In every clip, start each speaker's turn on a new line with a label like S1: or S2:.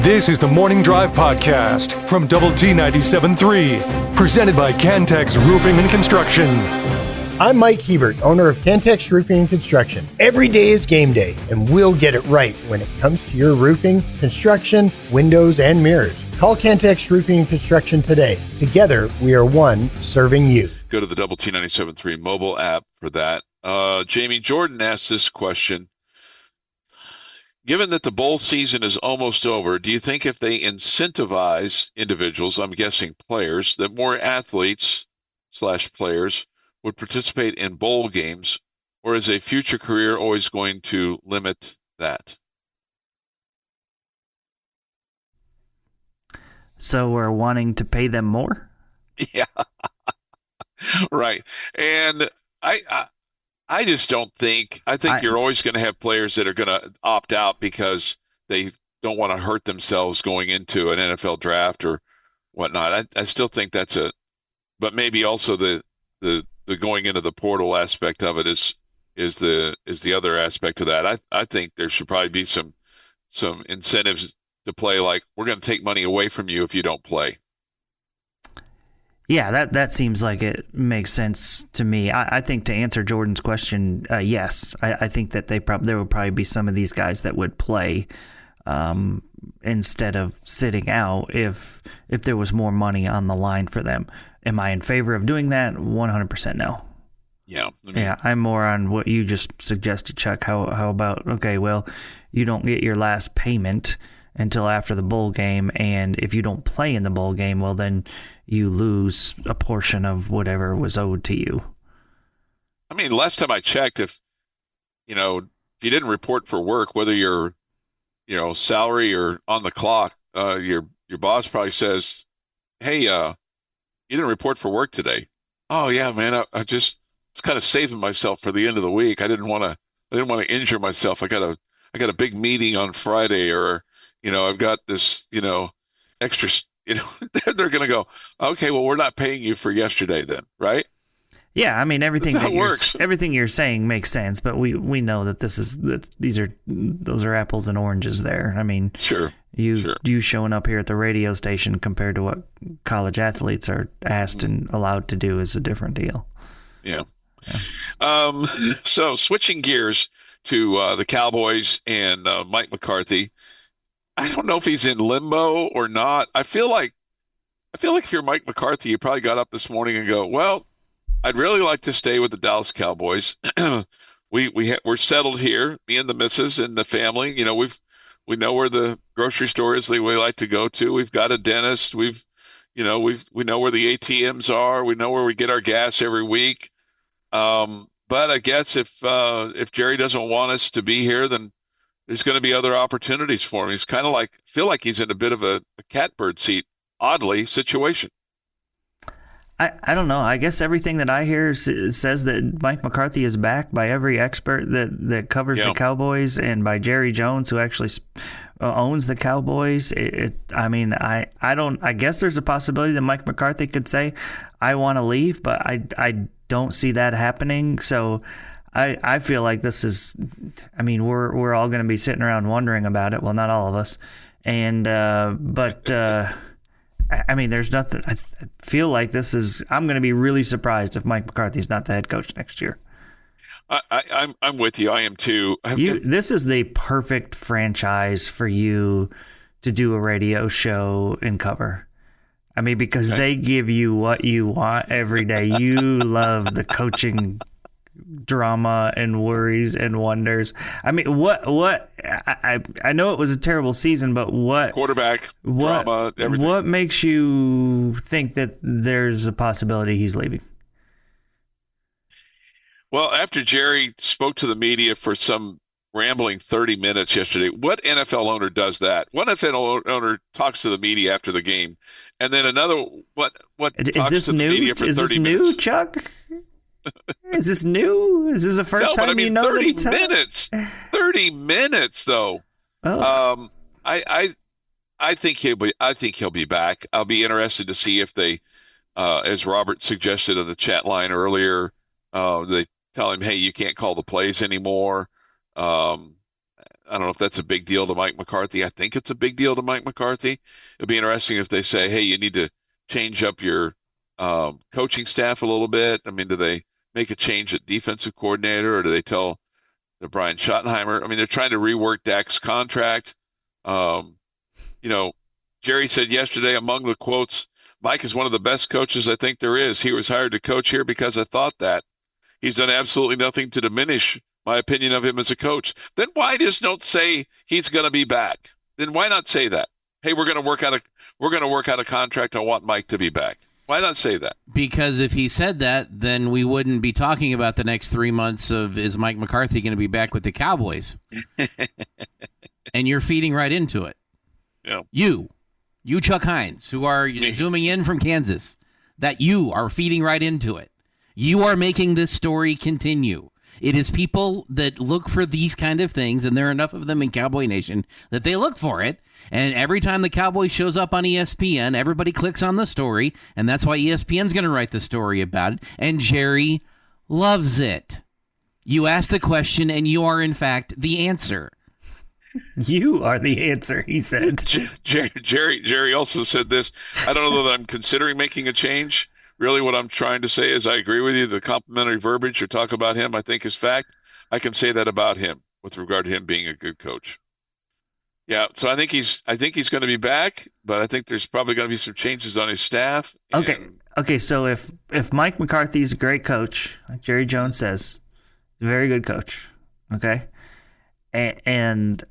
S1: This is the Morning Drive Podcast from Double T 97.3, presented by Cantex Roofing and Construction.
S2: I'm Mike Hebert, owner of Cantex Roofing and Construction. Every day is game day, and we'll get it right when it comes to your roofing, construction, windows, and mirrors. Call Cantex Roofing and Construction today. Together, we are one serving you.
S3: Go to the Double T 97.3 mobile app for that. Jamie Jordan asked this question. Given that the bowl season is almost over, do you think if they incentivize individuals, I'm guessing players, that more athletes / players would participate in bowl games, or is a future career always going to limit that?
S4: So we're wanting to pay them more?
S3: Yeah, right. And I just don't think – I think you're always going to have players that are going to opt out because they don't want to hurt themselves going into an NFL draft or whatnot. I still think that's but maybe also the going into the portal aspect of it is the other aspect of that. I think there should probably be some incentives to play, like we're going to take money away from you if you don't play.
S4: Yeah, that seems like it makes sense to me. I think to answer Jordan's question, yes. I think that there would probably be some of these guys that would play instead of sitting out if there was more money on the line for them. Am I in favor of doing that? 100% no.
S3: Yeah.
S4: I'm more on what you just suggested, Chuck. How about, okay, well, you don't get your last payment until after the bowl game, and if you don't play in the bowl game, well, then you lose a portion of whatever was owed to you.
S3: I mean, last time I checked, if you didn't report for work, whether you're, salary or on the clock, your boss probably says, "Hey, you didn't report for work today." Oh yeah, man, I just was kind of saving myself for the end of the week. I didn't want to injure myself. I got a big meeting on Friday, or I've got this, extra, they're going to go, okay, well, we're not paying you for yesterday then, right?
S4: Yeah, I mean, everything
S3: works.
S4: Everything you're saying makes sense, but we know that those are apples and oranges there. I mean,
S3: sure.
S4: You showing up here at the radio station compared to what college athletes are asked and allowed to do is a different deal.
S3: Yeah. So switching gears to the Cowboys and Mike McCarthy. I don't know if he's in limbo or not. I feel like if you're Mike McCarthy, you probably got up this morning and go, well, I'd really like to stay with the Dallas Cowboys. We're settled here, me and the missus and the family. We know where the grocery store is that we like to go to. We've got a dentist. We know where the ATMs are. We know where we get our gas every week. But I guess if Jerry doesn't want us to be here, then there's going to be other opportunities for him. He's kind of feel like he's in a bit of a catbird seat, oddly, situation.
S4: I don't know. I guess everything that I hear says that Mike McCarthy is backed by every expert that covers the Cowboys, and by Jerry Jones, who actually owns the Cowboys. I guess there's a possibility that Mike McCarthy could say, I want to leave, but I don't see that happening. So I feel like this is, we're all going to be sitting around wondering about it. Well, not all of us. And, there's nothing. I feel like I'm going to be really surprised if Mike McCarthy's not the head coach next year.
S3: I'm with you. I am too.
S4: This is the perfect franchise for you to do a radio show and cover. Because they give you what you want every day. You love the coaching drama and worries and wonders. I know it was a terrible season, but
S3: quarterback drama, everything.
S4: What makes you think that there's a possibility he's leaving?
S3: Well, after Jerry spoke to the media for some rambling 30 minutes yesterday, what NFL owner does that? One NFL owner talks to the media after the game, and then another what
S4: is this new? Media for 30 minutes. New, Chuck? Is this new? Is this the first time you know
S3: 30 minutes. 30 minutes, though.
S4: Oh.
S3: I think he'll be back. I'll be interested to see if they, as Robert suggested in the chat line earlier, they tell him, hey, you can't call the plays anymore. I don't know if that's a big deal to Mike McCarthy. I think it's a big deal to Mike McCarthy. It'll be interesting if they say, hey, you need to change up your coaching staff a little bit. I mean, do they make a change at defensive coordinator, or do they tell the Brian Schottenheimer? I mean, they're trying to rework Dak's contract. Jerry said yesterday, among the quotes, Mike is one of the best coaches I think there is. He was hired to coach here because I thought that. He's done absolutely nothing to diminish my opinion of him as a coach. Then why just don't say he's going to be back? Then why not say that? Hey, we're going to work out a contract. I want Mike to be back. Why not say that?
S5: Because if he said that, then we wouldn't be talking about the next 3 months of, is Mike McCarthy going to be back with the Cowboys? And you're feeding right into it.
S3: Yeah.
S5: You Chuck Heinz, who are zooming in from Kansas, that you are feeding right into it. You are making this story continue. It is people that look for these kind of things, and there are enough of them in Cowboy Nation that they look for it. And every time the Cowboys shows up on ESPN, everybody clicks on the story, and that's why ESPN's going to write the story about it. And Jerry loves it. You ask the question, and you are, in fact, the answer.
S4: You are the answer, he said.
S3: Jerry also said this. I don't know that I'm considering making a change. Really, what I'm trying to say is I agree with you. The complimentary verbiage or talk about him, I think, is fact. I can say that about him with regard to him being a good coach. Yeah, so I think he's going to be back, but I think there's probably going to be some changes on his staff.
S4: Okay. So if Mike McCarthy's a great coach, like Jerry Jones says, a very good coach. Okay, and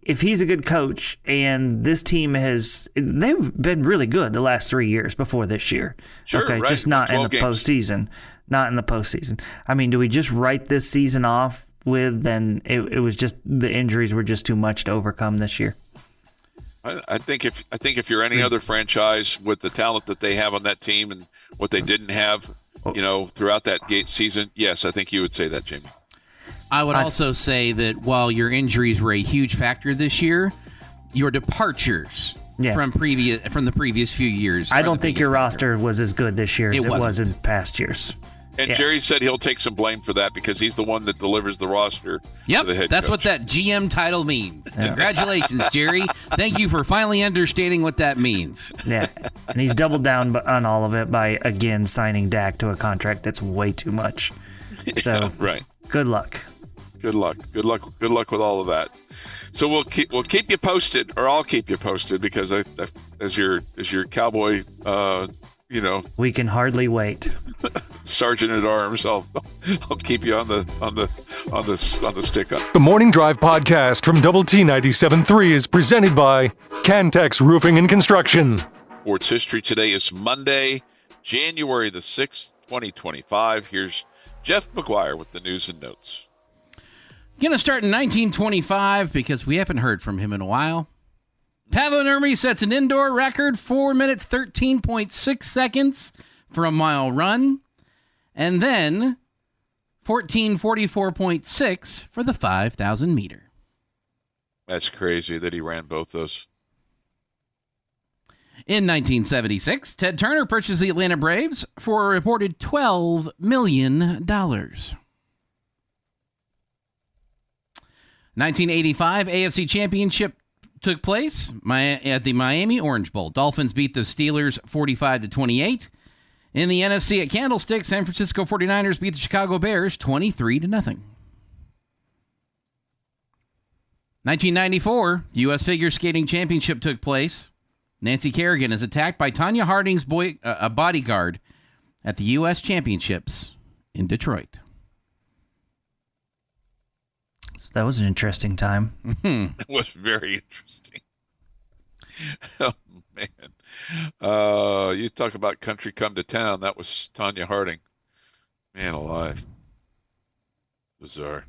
S4: if he's a good coach, and this team they've been really good the last 3 years before this year.
S3: Sure,
S4: okay,
S3: right.
S4: just not in the
S3: games.
S4: postseason. Not in the postseason. I mean, do we just write this season off with then it was just the injuries were just too much to overcome this year?
S3: I think if you're any other franchise with the talent that they have on that team and what they didn't have, throughout that season, yes, I think you would say that, Jamie.
S5: I would also say that while your injuries were a huge factor this year, your departures from the previous few years.
S4: I don't think your roster was as good this year as it was in past years.
S3: And Jerry said he'll take some blame for that because he's the one that delivers the roster to the head
S5: that's
S3: coach.
S5: What that GM title means. Yeah. Congratulations, Jerry. Thank you for finally understanding what that means.
S4: Yeah, and he's doubled down on all of it by, again, signing Dak to a contract that's way too much. So,
S3: right.
S4: Good luck. Good luck
S3: with all of that. So we'll keep you posted, or I'll keep you posted, because as your Cowboy,
S4: we can hardly wait.
S3: Sergeant at Arms, I'll keep you on the stick up.
S1: The Morning Drive podcast from Double T 97.3 is presented by Cantex Roofing and Construction.
S3: Sports history today is Monday, January the 6th, 2025. Here's Jeff McGuire with the news and notes.
S5: Going to start in 1925 because we haven't heard from him in a while. Paavo Nurmi sets an indoor record, 4 minutes, 13.6 seconds for a mile run. And then 14:44.6 for the 5,000 meter.
S3: That's crazy that he ran both those.
S5: In 1976, Ted Turner purchased the Atlanta Braves for a reported $12 million. 1985 AFC Championship took place at the Miami Orange Bowl. Dolphins beat the Steelers 45-28. In the NFC at Candlestick, San Francisco 49ers beat the Chicago Bears 23-0. 1994 U.S. Figure Skating Championship took place. Nancy Kerrigan is attacked by Tanya Harding's bodyguard at the U.S. Championships in Detroit.
S4: So that was an interesting time.
S3: It was very interesting. Oh, man. You talk about country come to town. That was Tanya Harding. Man alive. Bizarre.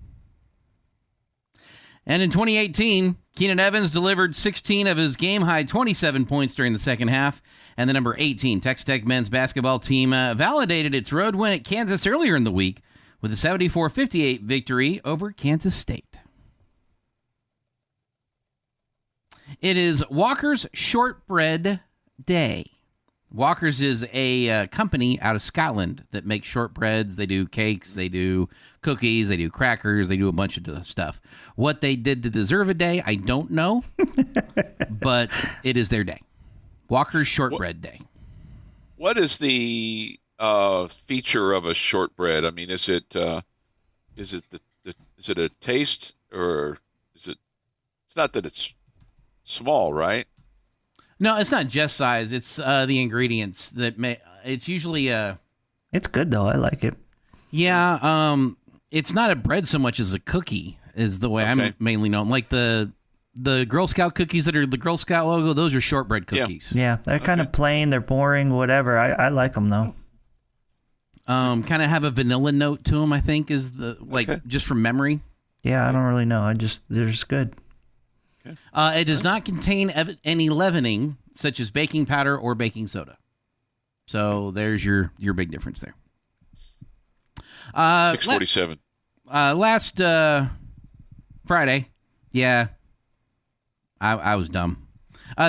S5: And in 2018, Keenan Evans delivered 16 of his game-high 27 points during the second half. And the number 18 Texas Tech men's basketball team validated its road win at Kansas earlier in the week with a 74-58 victory over Kansas State. It is Walker's Shortbread Day. Walker's is a company out of Scotland that makes shortbreads. They do cakes, they do cookies, they do crackers, they do a bunch of stuff. What they did to deserve a day, I don't know, but it is their day. Walker's Shortbread Day.
S3: What is the feature of a shortbread? I mean, is it a taste, or is it? It's not that it's small, right?
S5: No, it's not just size. It's the ingredients that it's usually
S4: It's good though. I like it.
S5: Yeah, it's not a bread so much as a cookie is the way I'm mainly known. Like the Girl Scout cookies that are the Girl Scout logo, those are shortbread cookies.
S4: Yeah, they're kind of plain. They're boring. Whatever. I like them though.
S5: Kind of have a vanilla note to them. I think is just from memory.
S4: Yeah, I don't really know. They're just good.
S5: It does not contain any leavening, such as baking powder or baking soda. So there's your big difference there.
S3: 647.
S5: Last Friday, yeah, I was dumb.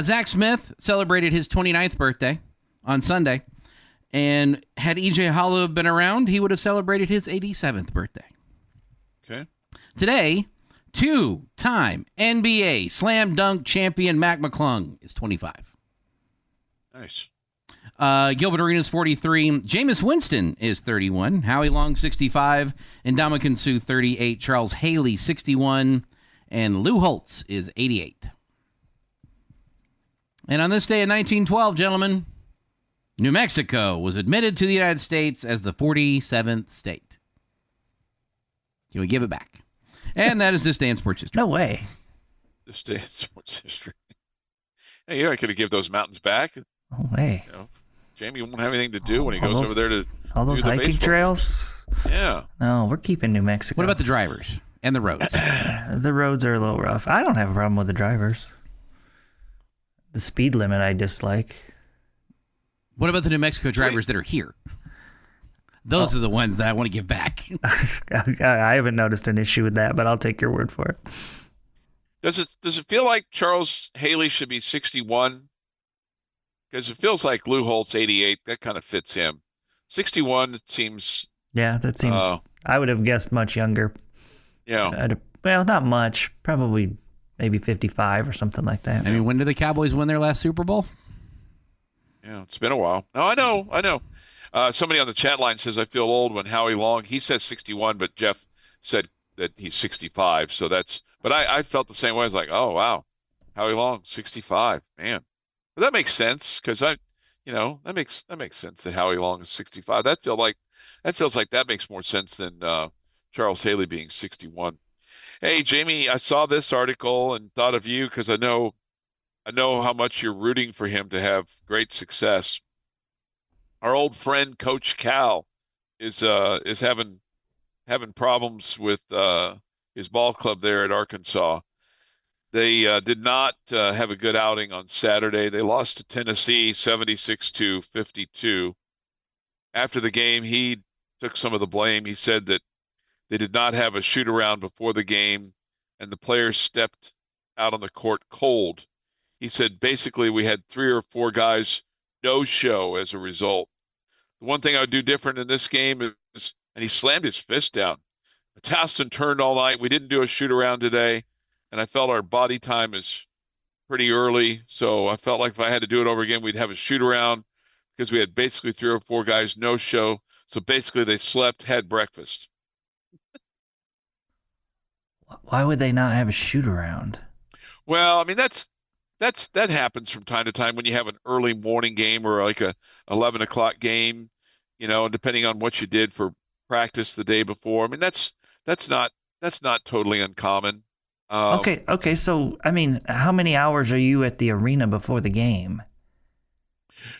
S5: Zach Smith celebrated his 29th birthday on Sunday, and had E.J. Hollow been around, he would have celebrated his 87th birthday.
S3: Okay.
S5: Today, two-time NBA slam dunk champion Mac McClung is 25.
S3: Nice.
S5: Gilbert Arenas 43. Jameis Winston is 31. Howie Long 65. Ndamukong Suh 38. Charles Haley 61. And Lou Holtz is 88. And on this day in 1912, gentlemen, New Mexico was admitted to the United States as the 47th state. Can we give it back? And that is this day in sports history.
S4: No way.
S3: This day in sports history. Hey, you're not going to give those mountains back.
S4: No way.
S3: You know, Jamie won't have anything to do when he goes over there to
S4: all those hiking trails.
S3: Yeah.
S4: No, we're keeping New Mexico.
S5: What about the drivers and the roads?
S4: The roads are a little rough. I don't have a problem with the drivers. The speed limit I dislike.
S5: What about the New Mexico drivers that are here? Those are the ones that I want to give back.
S4: I haven't noticed an issue with that, but I'll take your word for it.
S3: Does it feel like Charles Haley should be 61? Because it feels like Lou Holtz 88. That kind of fits him. 61 seems.
S4: Yeah, that seems. I would have guessed much younger.
S3: Yeah.
S4: Well, not much. Probably maybe 55 or something like that.
S5: I mean, when did the Cowboys win their last Super Bowl?
S3: Yeah, it's been a while. No, I know. Somebody on the chat line says I feel old when Howie Long. He says 61, but Jeff said that he's 65. So that's. But I felt the same way. I was like, oh wow, Howie Long 65, man. But that makes sense because that makes sense that Howie Long is 65. That feels like that makes more sense than Charles Haley being 61. Hey Jamie, I saw this article and thought of you because I know how much you're rooting for him to have great success. Our old friend Coach Cal is having problems with his ball club there at Arkansas. They did not have a good outing on Saturday. They lost to Tennessee 76-52. After the game, he took some of the blame. He said that they did not have a shoot-around before the game, and the players stepped out on the court cold. He said, basically, we had 3 or 4 guys no-show as a result. The one thing I would do different in this game is, and he slammed his fist down, tossed and turned all night. We didn't do a shoot-around today. And I felt our body time is pretty early. So I felt like if I had to do it over again, we'd have a shoot around because we had basically 3 or 4 guys no show. So basically they slept, had breakfast.
S4: Why would they not have a shoot around?
S3: Well, I mean, that happens from time to time when you have an early morning game or like a 11 o'clock game, and depending on what you did for practice the day before. I mean, that's not totally uncommon.
S4: Okay. So, I mean, how many hours are you at the arena before the game?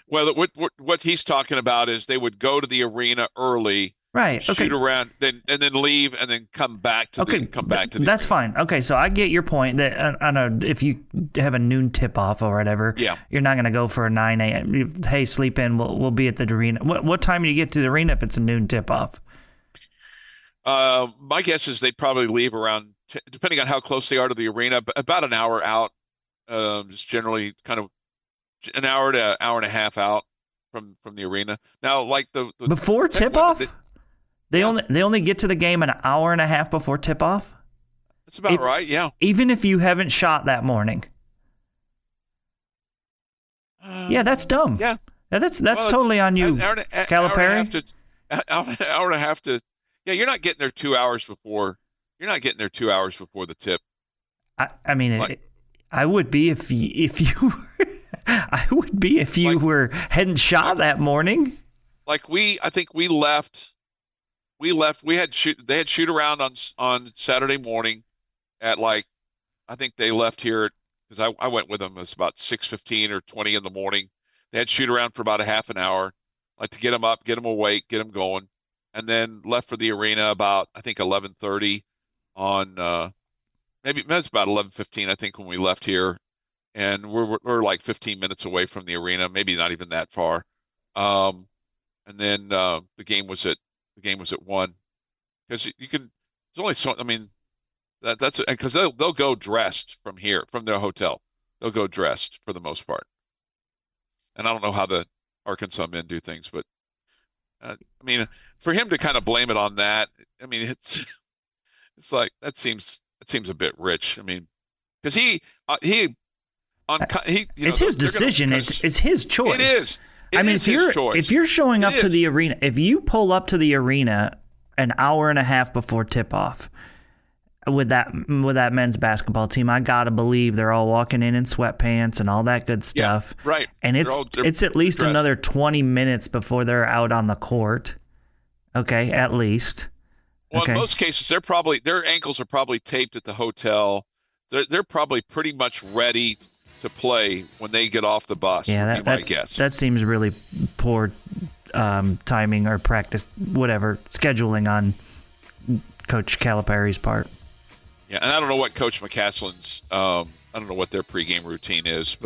S3: Well, what he's talking about is they would go to the arena early,
S4: right?
S3: Shoot around, and then leave, and then come back to the
S4: That's fine. Okay, so I get your point that if you have a noon tip off or whatever, you're not going to go for a 9 a.m. Hey, sleep in. We'll be at the arena. What time do you get to the arena if it's a noon tip off?
S3: My guess is they'd probably leave around, depending on how close they are to the arena, about an hour out. Just generally kind of an hour to hour and a half out. from the arena. Now, like the
S4: before tip off, they
S3: yeah.
S4: only get to the game an hour and a half before tip off.
S3: That's about right. Yeah.
S4: Even if you haven't shot that morning. Yeah, that's dumb.
S3: Yeah.
S4: That's totally on you, Calipari.
S3: Hour and a half to. Yeah, you're not getting there 2 hours before. You're not getting there 2 hours before the tip.
S4: I mean, I would be if you I would be if you hadn't shot that morning.
S3: Like I think we left. They had shoot around on Saturday morning at I think they left here because I went with them. It was about 6:15 or 20 in the morning. They had shoot around for about a half an hour, to get them up, get them awake, get them going, and then left for the arena about I think 11:30 on maybe it was about 11:15 I think when we left here, and we're like 15 minutes away from the arena, maybe not even that far. And then the game was at 1 because you can. There's only so. I mean, that's because they'll go dressed from here from their hotel. They'll go dressed for the most part. And I don't know how the Arkansas men do things, but I mean, for him to kind of blame it on that, I mean, it's like that seems a bit rich. I mean, because
S4: it's his decision. It's his choice.
S3: It is.
S4: I mean, if you're showing up to the arena, if you pull up to the arena an hour and a half before tip off with that men's basketball team, I gotta believe they're all walking in sweatpants and all that good stuff.
S3: Yeah, right.
S4: And it's at least another 20 minutes before they're out on the court. Okay, at least.
S3: Well, in most cases, their ankles are probably taped at the hotel. They're probably pretty much ready to play when they get off the bus.
S4: Yeah, that seems really poor timing or practice, whatever, scheduling on Coach Calipari's part.
S3: Yeah, and I don't know what Coach McCaslin's, I don't know what their pregame routine is,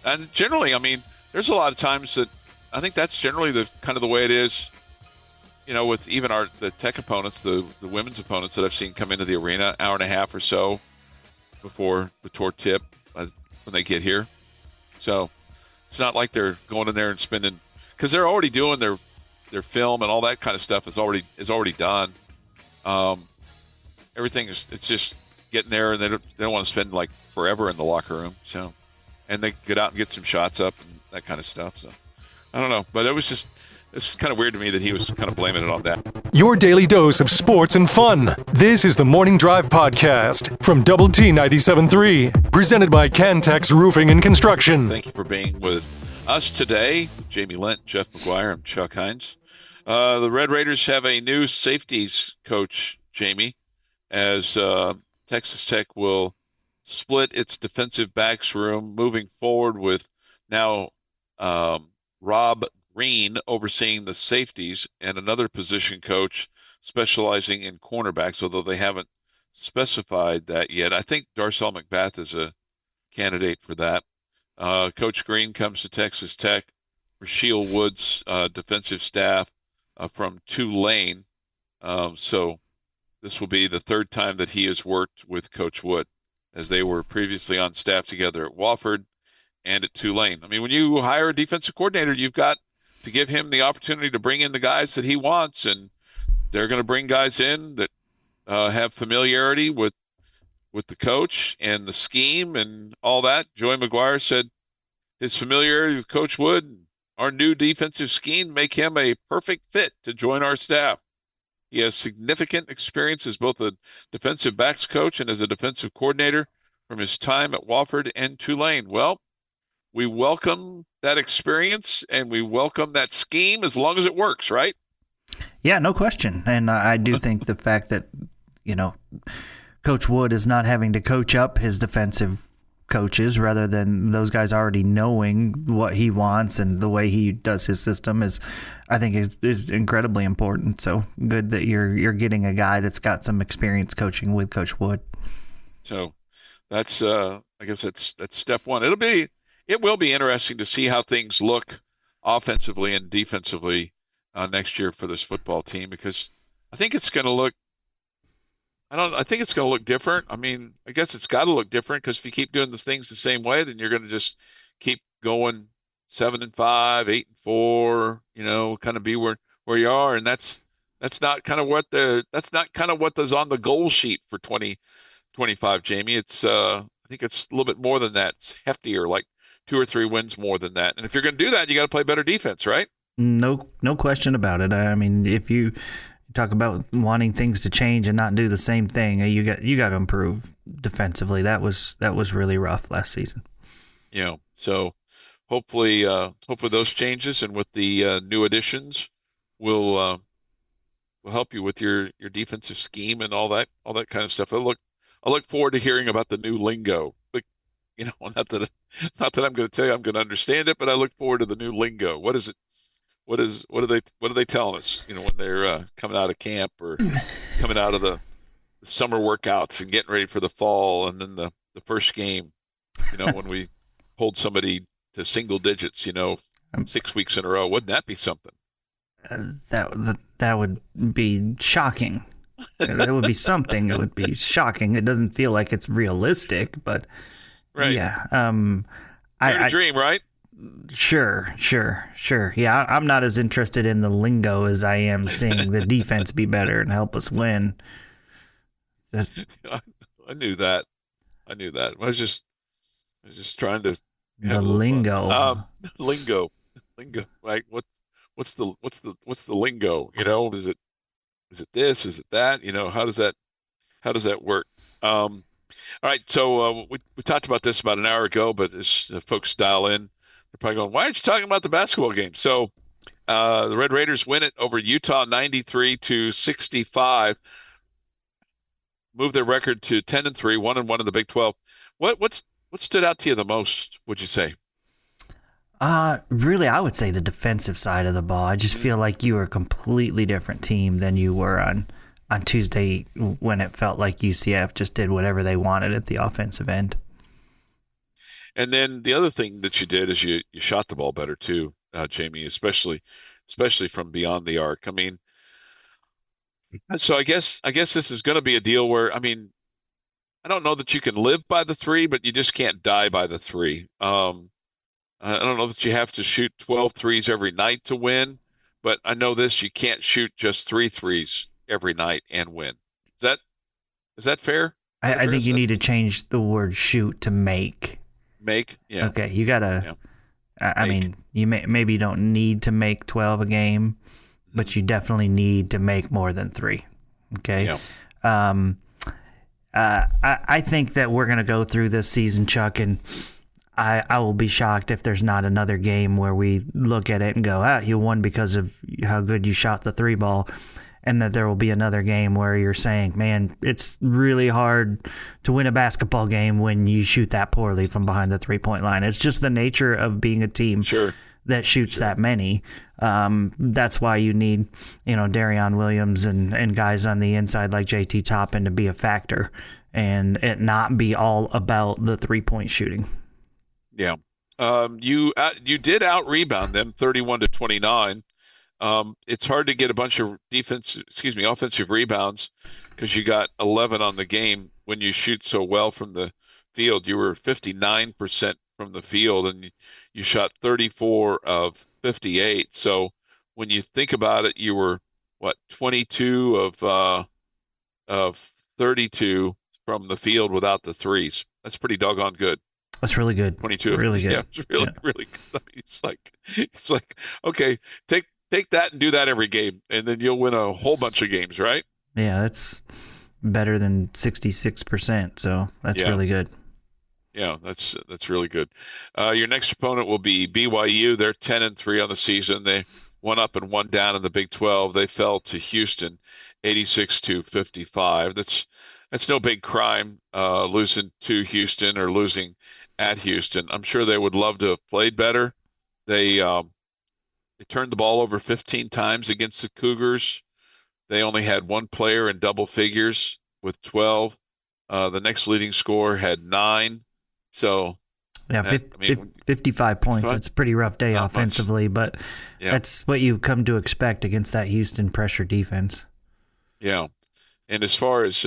S3: and generally, I mean, there's a lot of times that I think that's generally the kind of the way it is, with even the Tech opponents, the women's opponents that I've seen come into the arena, hour and a half or so before the tour tip when they get here. So it's not like they're going in there and spending, because they're already doing their film and all that kind of stuff is already done. Everything it's just getting there, and they don't want to spend forever in the locker room. So, and they get out and get some shots up and that kind of stuff. So I don't know, but it's kind of weird to me that he was kind of blaming it on that.
S1: Your daily dose of sports and fun. This is the Morning Drive Podcast from Double T 97.3, presented by Cantex Roofing and Construction.
S3: Thank you for being with us today. Jamie Lent, Jeff McGuire, I'm Chuck Heinz. The Red Raiders have a new safeties coach, Jamie, as Texas Tech will split its defensive backs room moving forward with now Rob Green overseeing the safeties and another position coach specializing in cornerbacks, although they haven't specified that yet. I think Darcel McBath is a candidate for that. Coach Green comes to Texas Tech. Rasheal Woods, defensive staff from Tulane. So this will be the third time that he has worked with Coach Wood, as they were previously on staff together at Wofford and at Tulane. I mean, when you hire a defensive coordinator, you've got to give him the opportunity to bring in the guys that he wants, and they're going to bring guys in that have familiarity with the coach and the scheme and all that. Joey McGuire said his familiarity with Coach Wood, our new defensive scheme, make him a perfect fit to join our staff. He has significant experience as both a defensive backs coach and as a defensive coordinator from his time at Wofford and Tulane. Well, we welcome that experience and we welcome that scheme as long as it works, right?
S4: Yeah, no question. And I do think the fact that, Coach Wood is not having to coach up his defensive coaches rather than those guys already knowing what he wants and the way he does his system is incredibly important. So good that you're getting a guy that's got some experience coaching with Coach Wood.
S3: So that's I guess that's step one. It will be interesting to see how things look offensively and defensively next year for this football team, because I think it's going to look different. I mean, I guess it's got to look different, because if you keep doing the things the same way, then you're going to just keep going 7-5, 8-4, kind of be where you are. And that's not kind of what's on the goal sheet for 2025, Jamie. I think it's a little bit more than that. It's heftier, like 2 or 3 wins more than that. And if you're going to do that, you got to play better defense, right?
S4: No question about it. I mean, if you talk about wanting things to change and not do the same thing, you got to improve defensively. That was really rough last season.
S3: So hopefully those changes and with the new additions will help you with your defensive scheme and all that kind of stuff. I look forward to hearing about the new lingo. But, not that I'm going to tell you I'm going to understand it, but I look forward to the new lingo. What is it? What are they telling us? When they're coming out of camp or coming out of the summer workouts and getting ready for the fall, and then the first game, when we hold somebody to single digits, 6 weeks in a row. Wouldn't that be something?
S4: That would be shocking. That would be something. It would be shocking. It doesn't feel like it's realistic, but
S3: right.
S4: Yeah.
S3: I dream, right?
S4: Sure. Yeah, I'm not as interested in the lingo as I am seeing the defense be better and help us win.
S3: I knew that. I was just trying to
S4: the lingo.
S3: Lingo. Like what's the lingo? Is it this? Is it that? How does that work? All right. So we talked about this about an hour ago, but as folks dial in, they're probably going, why aren't you talking about the basketball game? So the Red Raiders win it over Utah 93-65, move their record to 10-3, 1-1 in the Big 12. What stood out to you the most, would you say?
S4: Really, I would say the defensive side of the ball. I just feel like you were a completely different team than you were on Tuesday when it felt like UCF just did whatever they wanted at the offensive end.
S3: And then the other thing that you did is you shot the ball better too, Jamie, especially from beyond the arc. I mean, so I guess this is going to be a deal where, I mean, I don't know that you can live by the 3, but you just can't die by the 3. I don't know that you have to shoot 12 threes every night to win, but I know this, you can't shoot just 3 threes every night and win. Is that fair?
S4: I think you need to change the word shoot to make.
S3: Make? Yeah.
S4: Okay, you gotta. Yeah. I mean, you maybe you don't need to make 12 a game, but you definitely need to make more than 3. Okay.
S3: Yeah.
S4: I think that we're gonna go through this season, Chuck, and I will be shocked if there's not another game where we look at it and go, you won because of how good you shot the 3 ball. And that there will be another game where you're saying, man, it's really hard to win a basketball game when you shoot that poorly from behind the 3-point line. It's just the nature of being a team that shoots that many. That's why you need, Darion Williams and guys on the inside like JT Toppin to be a factor and it not be all about the 3-point shooting.
S3: Yeah. You did out-rebound them 31-29. It's hard to get a bunch of offensive rebounds because you got 11 on the game when you shoot so well from the field. You were 59% from the field and you shot 34 of 58. So when you think about it, you were 22 of 32 from the field without the threes. That's pretty doggone good.
S4: That's really good.
S3: 22.
S4: Really good.
S3: Yeah, it's really good. I mean, it's like okay, take that and do that every game, and then you'll win a whole bunch of games, right?
S4: Yeah, that's better than 66%, so that's really good.
S3: Yeah, that's really good. Your next opponent will be BYU. They're 10-3 on the season. They 1 up and 1 down in the Big 12. They fell to Houston 86-55. That's no big crime, losing to Houston or losing at Houston. I'm sure they would love to have played better. They turned the ball over 15 times against the Cougars. They only had 1 player in double figures with 12. The next leading scorer had 9. So,
S4: 55 points. That's a pretty rough day offensively, but that's what you come to expect against that Houston pressure defense.
S3: Yeah, and as far as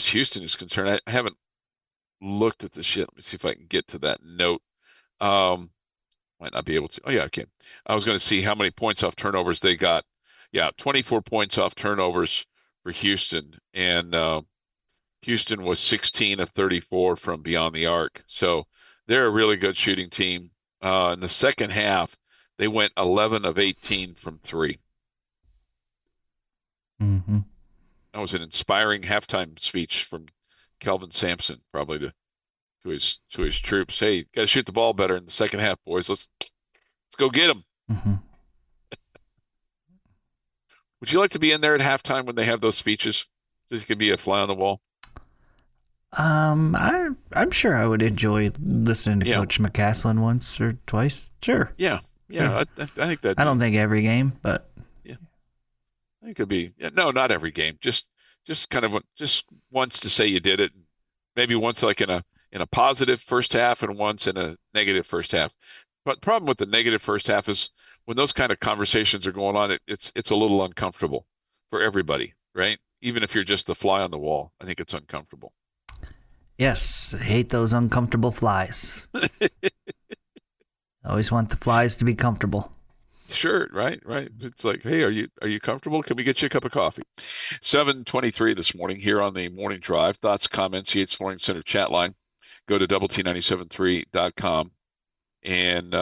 S3: Houston is concerned, I haven't looked at this yet. Let me see if I can get to that note. Might not be able to. Oh yeah, I can. I was going to see how many points off turnovers they got. Yeah, 24 points off turnovers for Houston, and Houston was 16 of 34 from beyond the arc. So they're a really good shooting team. In the second half, they went 11 of 18 from three.
S4: Mm-hmm.
S3: That was an inspiring halftime speech from Kelvin Sampson, probably to his troops. Hey, got to shoot the ball better in the second half, boys. Let's go get them.
S4: Mm-hmm.
S3: Would you like to be in there at halftime when they have those speeches? This could be a fly on the wall.
S4: I'm sure I would enjoy listening to Coach McCaslin once or twice. Sure.
S3: Yeah.
S4: Sure.
S3: I think that.
S4: I don't think every game, but
S3: yeah, I think it could be. Yeah, no, not every game. Just kind of just once to say you did it. Maybe once like in a positive first half and once in a negative first half. But the problem with the negative first half is when those kind of conversations are going on, it's a little uncomfortable for everybody, right? Even if you're just the fly on the wall, I think it's uncomfortable.
S4: Yes, I hate those uncomfortable flies. I always want the flies to be comfortable.
S3: Sure, right. It's like, hey, are you comfortable? Can we get you a cup of coffee? 7:23 this morning here on the Morning Drive. Thoughts, comments, Yates Flooring Center chat line. Go to doublet973.com and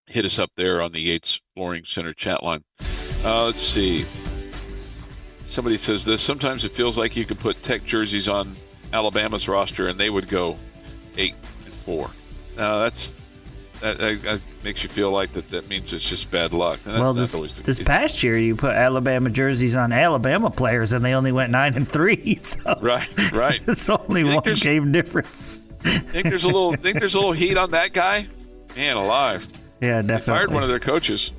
S3: hit us up there on the Yates Flooring Center chat line. Let's see. Somebody says this. Sometimes it feels like you could put Tech jerseys on Alabama's roster and they would go 8-4. That makes you feel like that means it's just bad luck.
S4: This past year you put Alabama jerseys on Alabama players and they only went 9-3. So
S3: right.
S4: It's only one game difference.
S3: Think there's a little heat on that guy? Man alive.
S4: Yeah, definitely.
S3: They fired one of their coaches.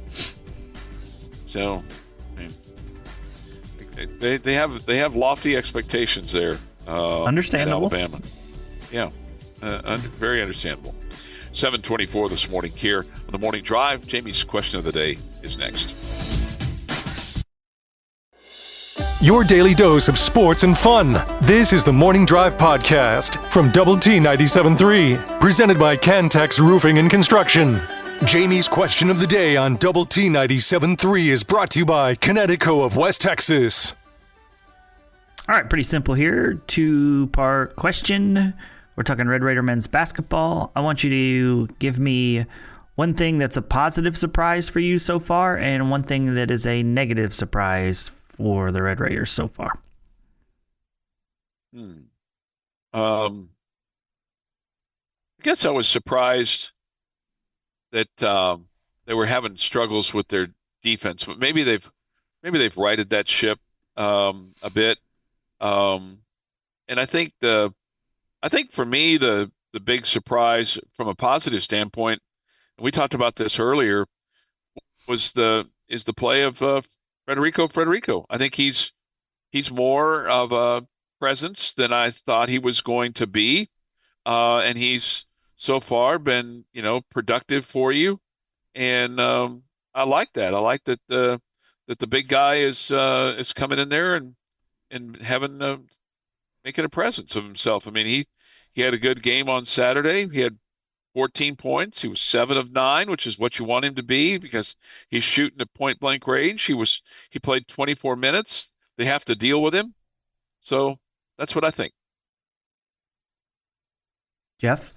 S3: So they have lofty expectations there.
S4: Understandable.
S3: At Alabama. Yeah. Very understandable. 7:24 this morning here on the Morning Drive. Jamie's question of the day is next.
S1: Your daily dose of sports and fun. This is the Morning Drive podcast from Double T 97.3, presented by Cantex Roofing and Construction. Jamie's question of the day on Double T 97.3 is brought to you by Connecticut of West Texas.
S4: All right, pretty simple here. 2-part question. We're talking Red Raider men's basketball. I want you to give me one thing that's a positive surprise for you so far and one thing that is a negative surprise for the Red Raiders so far.
S3: I guess I was surprised that they were having struggles with their defense, but maybe they've righted that ship a bit. And I think for me the big surprise from a positive standpoint, and we talked about this earlier, is the play of Federico. I think he's more of a presence than I thought he was going to be, and he's so far been productive for you, and I like that. I like that the big guy is coming in there and having making a presence of himself. I mean, he had a good game on Saturday. He had 14 points. He was 7 of 9, which is what you want him to be because he's shooting at point blank range. He played 24 minutes. They have to deal with him. So that's what I think.
S4: Jeff?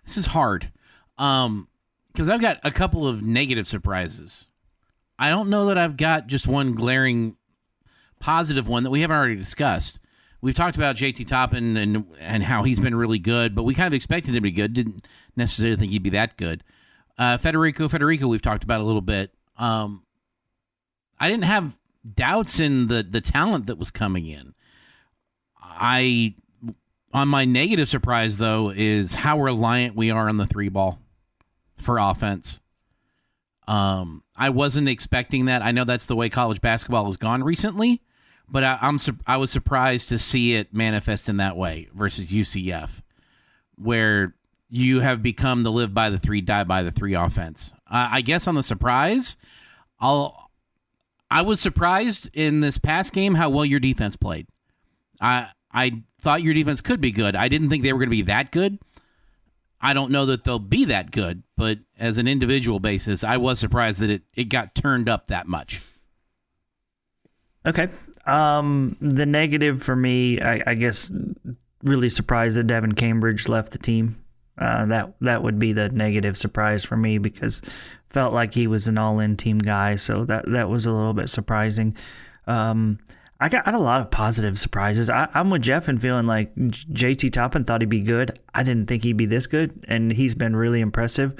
S5: This is hard because I've got a couple of negative surprises. I don't know that I've got just one glaring positive one that we haven't already discussed. We've talked about JT Toppin and how he's been really good, but we kind of expected him to be good. Didn't necessarily think he'd be that good. Federico, we've talked about a little bit. I didn't have doubts in the talent that was coming in. On my negative surprise, though, is how reliant we are on the 3-ball for offense. I wasn't expecting that. I know that's the way college basketball has gone recently, but I was surprised to see it manifest in that way versus UCF, where you have become the live by the 3, die by the 3 offense. I guess on the surprise, I was surprised in this past game how well your defense played. I thought your defense could be good. I didn't think they were going to be that good. I don't know that they'll be that good, but as an individual basis, I was surprised that it got turned up that much.
S4: Okay. The negative for me, I guess, really surprised that Devin Cambridge left the team. That would be the negative surprise for me, because felt like he was an all-in team guy, so that was a little bit surprising. I got a lot of positive surprises. I'm with Jeff and feeling like JT Toppin thought he'd be good. I didn't think he'd be this good, and he's been really impressive.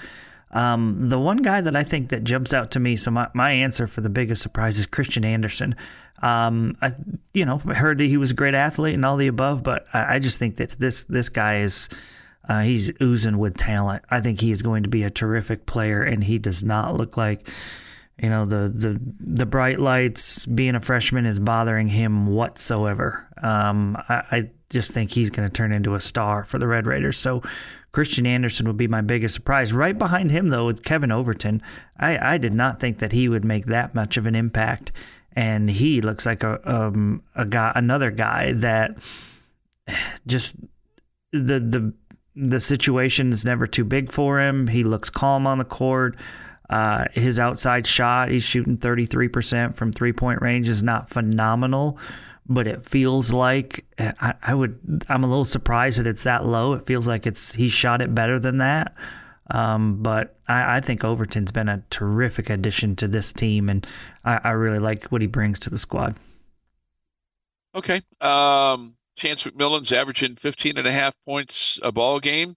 S4: The one guy that I think that jumps out to me, so my answer for the biggest surprise is Christian Anderson. I heard that he was a great athlete and all the above, but I just think that this guy is he's oozing with talent. I think he is going to be a terrific player, and he does not look like the bright lights being a freshman is bothering him whatsoever. I just think he's going to turn into a star for the Red Raiders. So Christian Anderson would be my biggest surprise. Right behind him, though, with Kevin Overton. I did not think that he would make that much of an impact, and he looks like another guy that just the situation is never too big for him. He looks calm on the court. His outside shot, he's shooting 33% from three-point range, is not phenomenal, but it feels like I'm a little surprised that it's that low. It feels like he shot it better than that. But I think Overton's been a terrific addition to this team, and I really like what he brings to the squad.
S3: Okay. Chance McMillan's averaging 15.5 points a ball game.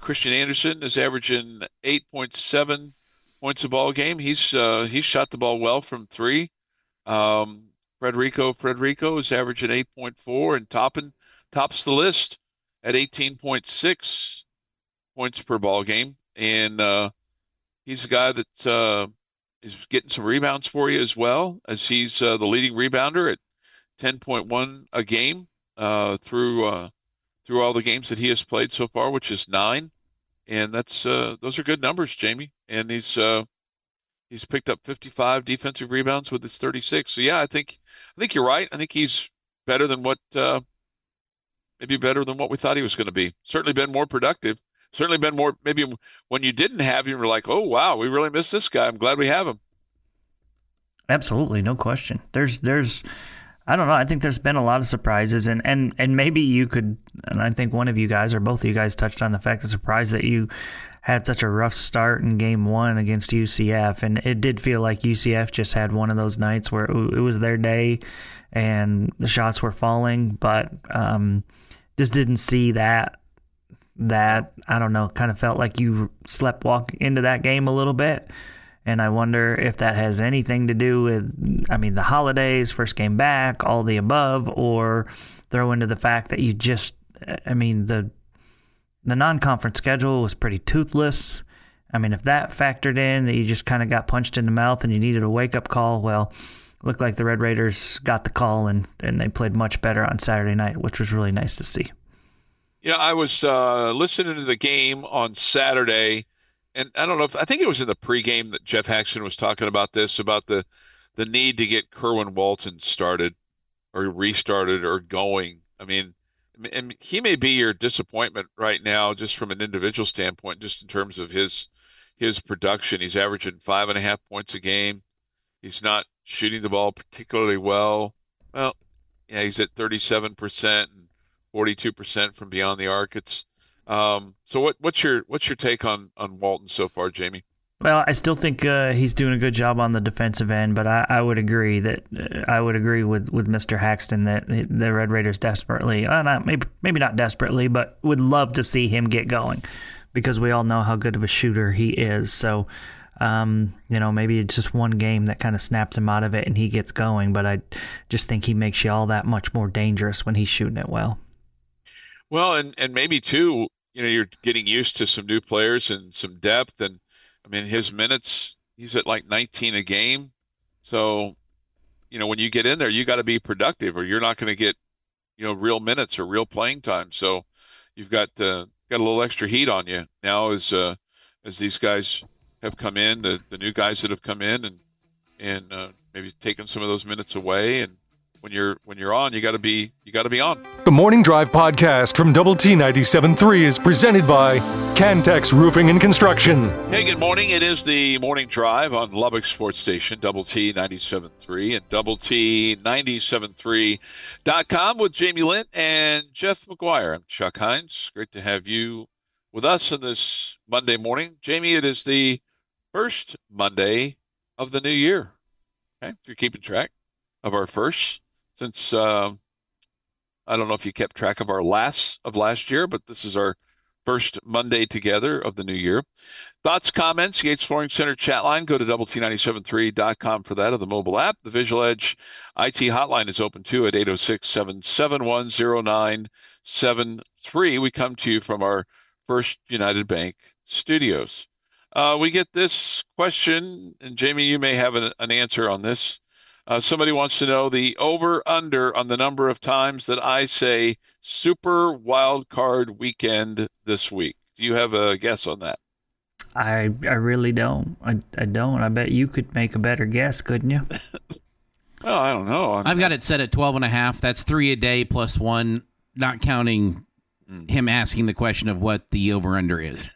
S3: Christian Anderson is averaging 8.7 points a ball game. He's shot the ball well from three. Frederico is averaging 8.4, and Toppin tops the list at 18.6 points per ball game. And he's a guy that is getting some rebounds for you as well, as he's the leading rebounder at 10.1 a game through all the games that he has played so far, which is 9. And that's those are good numbers, Jamie. And he's picked up 55 defensive rebounds with his 36. So yeah, I think you're right. I think he's better than what maybe better than what we thought he was going to be. Certainly been more productive. Certainly been more, maybe when you didn't have him, we're like, oh wow, we really miss this guy. I'm glad we have him.
S4: Absolutely, no question. There's I don't know. I think there's been a lot of surprises, and maybe you could, and I think one of you guys or both of you guys touched on the fact of surprise that you had such a rough start in game 1 against UCF, and it did feel like UCF just had one of those nights where it was their day and the shots were falling, but just didn't see that I don't know, kind of felt like you sleptwalk into that game a little bit. And I wonder if that has anything to do with, the holidays, first game back, all the above, or throw into the fact that you just, the non-conference schedule was pretty toothless. If that factored in, that you just kind of got punched in the mouth and you needed a wake-up call, well, looked like the Red Raiders got the call and they played much better on Saturday night, which was really nice to see.
S3: Yeah, I was listening to the game on Saturday. And I don't know I think it was in the pregame that Jeff Haxton was talking about this, about the need to get Kerwin Walton started or restarted or going. And he may be your disappointment right now, just from an individual standpoint, just in terms of his production. He's averaging 5.5 points a game. He's not shooting the ball particularly well. Well, yeah, he's at 37% and 42% from beyond the arc. It's so what's your take on Walton so far, Jamie?
S4: Well, I still think he's doing a good job on the defensive end, but I would agree with Mr. Haxton that the Red Raiders desperately, maybe not desperately, but would love to see him get going, because we all know how good of a shooter he is. So, maybe it's just one game that kind of snaps him out of it and he gets going, but I just think he makes you all that much more dangerous when he's shooting it well.
S3: Well, and maybe too, you're getting used to some new players and some depth, and his minutes, he's at like 19 a game. So, when you get in there, you got to be productive, or you're not going to get, real minutes or real playing time. So, you've got a little extra heat on you now as these guys have come in, the new guys that have come in and maybe taken some of those minutes away, and when you're on, you got to be on.
S1: The Morning Drive podcast from Double T 97.3 is presented by Cantex Roofing and Construction.
S3: Hey, good morning. It is the Morning Drive on Lubbock Sports Station, Double T 97.3 and Double T 97.3.com with Jamie Lent and Jeff McGuire. I'm Chuck Heinz. Great to have you with us on this Monday morning. Jamie, it is the first Monday of the new year. Okay, if you're keeping track of our first, since I don't know if you kept track of our last year, but this is our first Monday together of the new year. Thoughts, comments, Yates Flooring Center chat line. Go to doublet973.com for that, or the mobile app. The Visual Edge IT hotline is open too at 806-771-0973. We come to you from our First United Bank studios. We get this question, and Jamie, you may have an answer on this. Somebody wants to know the over-under on the number of times that I say Super Wild Card Weekend this week. Do you have a guess on that?
S4: I really don't. I don't. I bet you could make a better guess, couldn't you?
S3: Well, I don't know.
S5: I've got it set at 12.5. That's 3 a day plus 1, not counting him asking the question of what the over-under is.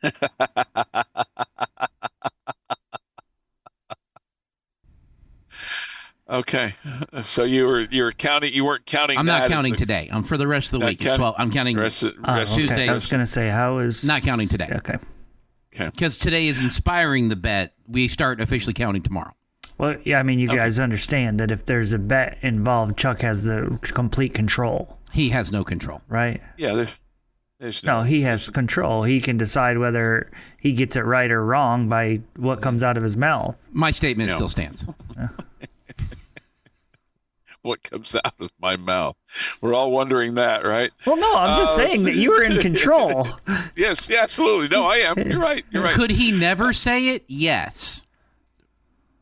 S3: Okay, so you were counting. You weren't counting.
S5: I'm not counting today. For the rest of the week. It's 12. I'm counting
S3: Tuesday.
S4: Okay. I was going to say, how is
S5: not counting today?
S4: Okay.
S5: Because today is inspiring the bet. We start officially counting tomorrow.
S4: Well, yeah. I mean, you guys understand that if there's a bet involved, Chuck has the complete control.
S5: He has no control,
S4: right?
S3: Yeah. There's
S4: no. He has control. He can decide whether he gets it right or wrong by what comes out of his mouth.
S5: My statement still stands.
S3: What comes out of my mouth? We're all wondering that, right?
S4: Well, no, I'm just saying that you were in control.
S3: Yes, yeah, absolutely. No, I am. You're right. You're right.
S5: Could he never say it? Yes.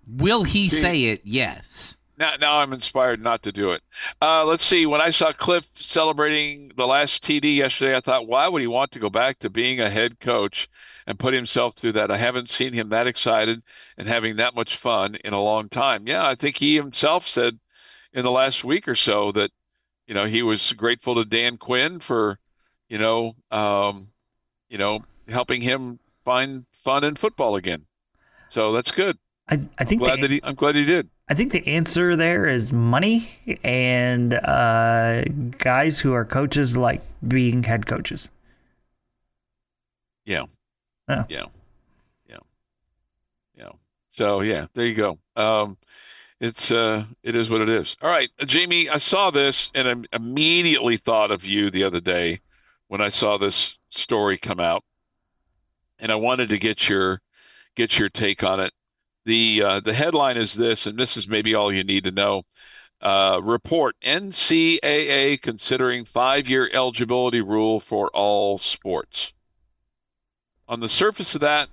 S5: Will he say it? Yes.
S3: Now I'm inspired not to do it. Let's see. When I saw Cliff celebrating the last TD yesterday, I thought, why would he want to go back to being a head coach and put himself through that? I haven't seen him that excited and having that much fun in a long time. Yeah, I think he himself said in the last week or so that, he was grateful to Dan Quinn for, helping him find fun in football again. So that's good.
S4: I think
S3: I'm glad he did.
S4: I think the answer there is money and guys who are coaches like being head coaches.
S3: Yeah.
S4: Oh.
S3: Yeah. So yeah, there you go. It is what it is. All right, Jamie, I saw this and I immediately thought of you the other day when I saw this story come out, and I wanted to get your take on it. The headline is this, and this is maybe all you need to know. Report: NCAA considering 5-year eligibility rule for all sports. On the surface of that,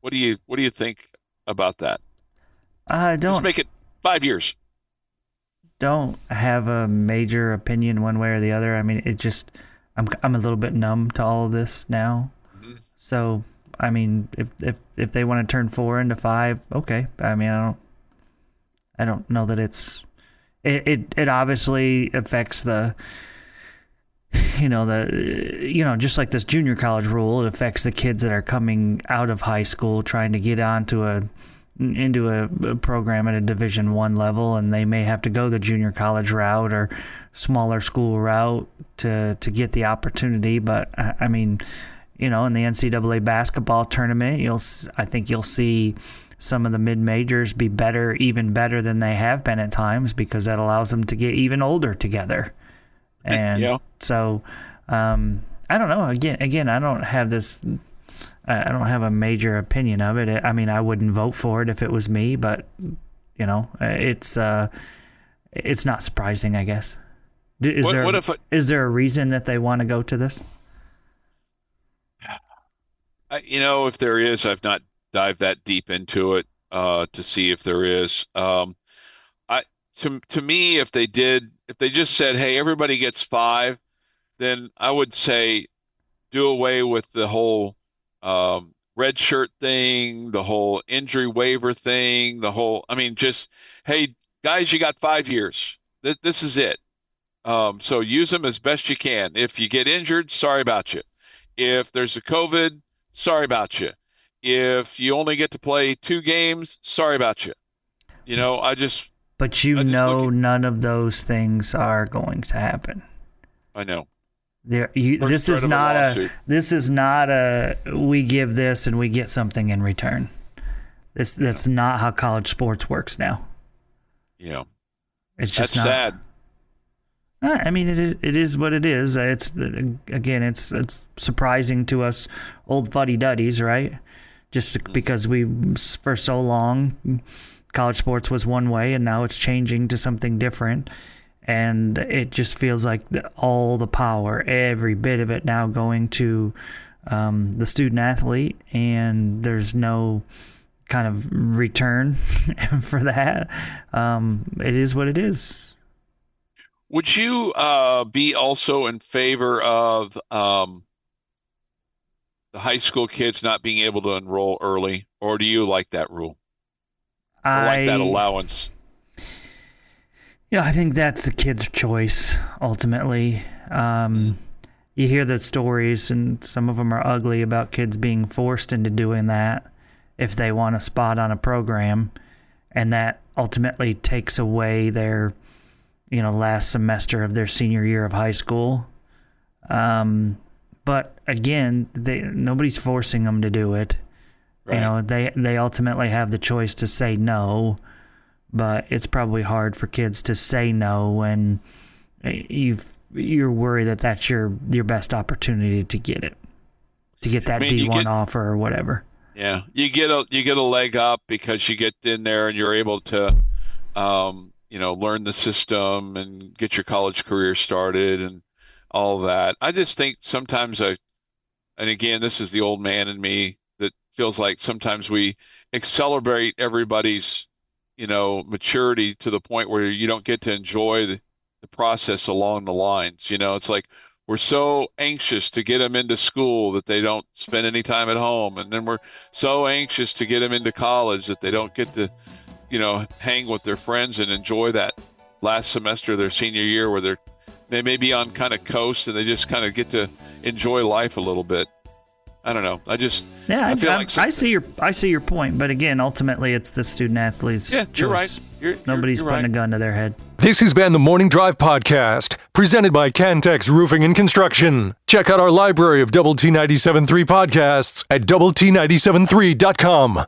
S3: what do you think about that?
S4: I don't.
S3: Let's make it 5 years.
S4: Don't have a major opinion one way or the other. I mean, I'm a little bit numb to all of this now. Mm-hmm. So, I mean, if they want to turn 4 into 5, okay. I mean, I don't know that it obviously affects the just like this junior college rule, it affects the kids that are coming out of high school trying to get into a program at a Division I level, and they may have to go the junior college route or smaller school route to get the opportunity. But I mean, in the NCAA basketball tournament, I think you'll see some of the mid-majors be even better than they have been at times, because that allows them to get even older together. And so I don't know. Again, I don't have this. I don't have a major opinion of it. I mean, I wouldn't vote for it if it was me, but it's not surprising, I guess. Is there a reason that they want to go to this?
S3: If there is, I've not dived that deep into it to see if there is. To me, if they just said, "Hey, everybody gets 5," then I would say do away with the whole red shirt thing, the whole injury waiver thing, just, hey, guys, you got 5 years. This is it. So use them as best you can. If you get injured, sorry about you. If there's a COVID, sorry about you. If you only get to play 2 games, sorry about you.
S4: But none of those things are going to happen.
S3: I know.
S4: This is not a we give this and we get something in return. That's not how college sports works now.
S3: Yeah.
S4: It's just
S3: That's sad.
S4: I mean, it is what it is. It's surprising to us old fuddy-duddies, right? Just because for so long, college sports was one way, and now it's changing to something different. And it just feels like all the power, every bit of it now going to the student athlete, and there's no kind of return for that. It is what it is.
S3: Would you be also in favor of the high school kids not being able to enroll early, or do you like that rule? Or like that allowance?
S4: I think that's the kid's choice, ultimately. You hear the stories, and some of them are ugly, about kids being forced into doing that if they want a spot on a program, and that ultimately takes away their last semester of their senior year of high school. But again, nobody's forcing them to do it. Right. They ultimately have the choice to say no, but it's probably hard for kids to say no when you're worried that that's your best opportunity to get it, to get that D1 offer or whatever.
S3: Yeah, you get a leg up because you get in there and you're able to learn the system and get your college career started and all that. I just think sometimes and again, this is the old man in me that feels like sometimes we accelerate everybody's, maturity to the point where you don't get to enjoy the process along the lines. It's like we're so anxious to get them into school that they don't spend any time at home. And then we're so anxious to get them into college that they don't get to hang with their friends and enjoy that last semester of their senior year where they may be on kind of coast and they just kind of get to enjoy life a little bit. I don't know. I see your point, but again, ultimately it's the student athlete's choice. You're right.
S4: Nobody's putting a gun to their head.
S1: This has been the Morning Drive Podcast, presented by Cantex Roofing and Construction. Check out our library of Double T 97.3 podcasts at doublet973.com.